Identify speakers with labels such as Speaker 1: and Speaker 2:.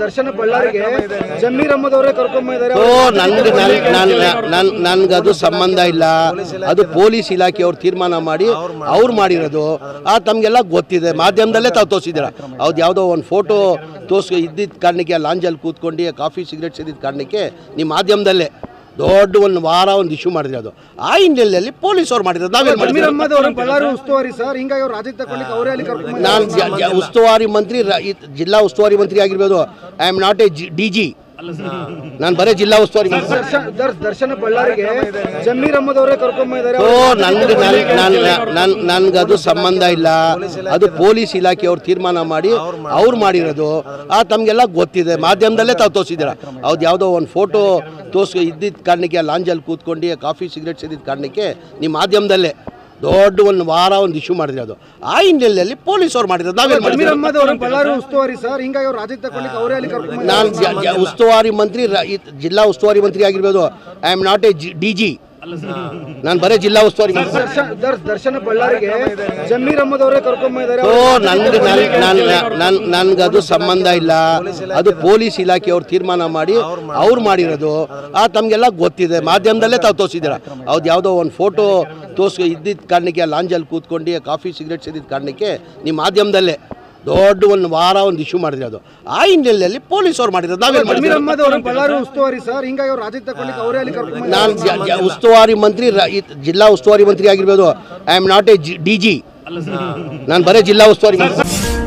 Speaker 1: ದರ್ಶನ ಬಳ್ಳಾರಿಗೆ ಜಮೀರ್ ಅಹಮದ್ ಅವರೇ ಕರ್ಕೊಂಡ್ಬಂದಿದ್ದಾರೆ.
Speaker 2: ನನ್ಗದು ಸಂಬಂಧ ಇಲ್ಲ. ಅದು ಪೊಲೀಸ್ ಇಲಾಖೆಯವ್ರು ತೀರ್ಮಾನ ಮಾಡಿ ಅವ್ರು ಮಾಡಿರೋದು. ತಮಗೆಲ್ಲ ಗೊತ್ತಿದೆ, ಮಾಧ್ಯಮದಲ್ಲೇ ತಾವು ತೋರಿಸಿದ್ದೀರ. ಅವ್ದು ಯಾವುದೋ ಒಂದು ಫೋಟೋ ಇದ್ದಿದ್ದ ಕಾರಣಕ್ಕೆ ಲಾಂಜಲ್ಲಿ ಕೂತ್ಕೊಂಡು ಕಾಫಿ ಸಿಗರೇಟ್ ಸೇದಿದ್ದ ಕಾರಣಕ್ಕೆ ನಿಮ್ಮ ಮಾಧ್ಯಮದಲ್ಲೇ ದೊಡ್ಡ ಒಂದು ವಾರ ಒಂದು ಇಶ್ಯೂ ಮಾಡಿದ್ರೆ ಅದು ಆ ಹಿನ್ನೆಲೆಯಲ್ಲಿ ಪೊಲೀಸ್ ಅವ್ರು ಮಾಡಿರೋದು. ನಾನು ಉಸ್ತುವಾರಿ ಮಂತ್ರಿ, ಜಿಲ್ಲಾ ಉಸ್ತುವಾರಿ ಮಂತ್ರಿ ಆಗಿರ್ಬೋದು. I am not A DG. ನಾನು ಬರೀ ಜಿಲ್ಲಾ ಉಸ್ತುವಾರಿ ಮಂತ್ರಿ.
Speaker 1: ದರ್ಶನ ಬಳ್ಳಾರಿಗೆ ಜಮೀರ್ ಅಹಮದ್ ಅವರೇ ಕರ್ಕೊಂಡ್ಬಂದಿದ್ದಾರೆ.
Speaker 2: ನನ್ಗದು ಸಂಬಂಧ ಇಲ್ಲ. ಅದು ಪೊಲೀಸ್ ಇಲಾಖೆಯವ್ರು ತೀರ್ಮಾನ ಮಾಡಿ ಅವ್ರು ಮಾಡಿರೋದು. ತಮಗೆಲ್ಲ ಗೊತ್ತಿದೆ, ಮಾಧ್ಯಮದಲ್ಲೇ ತಾವು ತೋರಿಸಿದ್ದೀರ. ಅವ್ದು ಯಾವುದೋ ಒಂದು ಫೋಟೋ ಇದ್ದಿದ್ದ ಕಾರಣಕ್ಕೆ ಲಾಂಜಲ್ಲಿ ಕೂತ್ಕೊಂಡು ಕಾಫಿ ಸಿಗರೇಟ್ ಸೇದಿದ್ದ ಕಾರಣಕ್ಕೆ ನಿಮ್ಮ ಮಾಧ್ಯಮದಲ್ಲೇ ದೊಡ್ಡ ಒಂದು ವಾರ ಒಂದು ಇಶ್ಯೂ ಮಾಡಿದ್ರೆ ಅದು ಆ ಹಿನ್ನೆಲೆಯಲ್ಲಿ ಪೊಲೀಸ್ ಅವ್ರು ಮಾಡಿರೋದು. ನಾನು ಉಸ್ತುವಾರಿ ಮಂತ್ರಿ, ಜಿಲ್ಲಾ ಉಸ್ತುವಾರಿ ಮಂತ್ರಿ ಆಗಿರ್ಬೋದು. I am not A DG. ನಾನು ಬರೀ ಜಿಲ್ಲಾ ಉಸ್ತುವಾರಿ ಮಂತ್ರಿ.
Speaker 1: ದರ್ಶನ ಬಳ್ಳಾರಿಗೆ ಜಮೀರ್ ಅಹಮದ್ ಅವರೇ ಕರ್ಕೊಂಡ್ಬಂದಿದ್ದಾರೆ.
Speaker 2: ನನ್ಗದು ಸಂಬಂಧ ಇಲ್ಲ. ಅದು ಪೊಲೀಸ್ ಇಲಾಖೆಯವ್ರು ತೀರ್ಮಾನ ಮಾಡಿ ಅವ್ರು ಮಾಡಿರೋದು. ತಮಗೆಲ್ಲ ಗೊತ್ತಿದೆ, ಮಾಧ್ಯಮದಲ್ಲೇ ತಾವು ತೋರಿಸಿದ್ದೀರ. ಅವ್ದು ಯಾವುದೋ ಒಂದು ಫೋಟೋ ಇದ್ದಿದ್ದ ಕಾರಣಕ್ಕೆ ಲಾಂಜಲ್ಲಿ ಕೂತ್ಕೊಂಡು ಕಾಫಿ ಸಿಗರೇಟ್ ಸೇದಿದ್ದ ಕಾರಣಕ್ಕೆ ನಿಮ್ಮ ಮಾಧ್ಯಮದಲ್ಲೇ ದೊಡ್ಡ ಒಂದು ವಾರ ಒಂದು ಇಶ್ಯೂ ಮಾಡಿದ್ರೆ ಅದು ಆ ಹಿನ್ನೆಲೆಯಲ್ಲಿ ಪೊಲೀಸ್ ಅವ್ರು ಮಾಡಿರೋದು. ನಾನು ಉಸ್ತುವಾರಿ ಮಂತ್ರಿ, ಜಿಲ್ಲಾ ಉಸ್ತುವಾರಿ ಮಂತ್ರಿ ಆಗಿರ್ಬೋದು. I am not A DG. ನಾನು ಬರೀ ಜಿಲ್ಲಾ ಉಸ್ತುವಾರಿ ಮಂತ್ರಿ.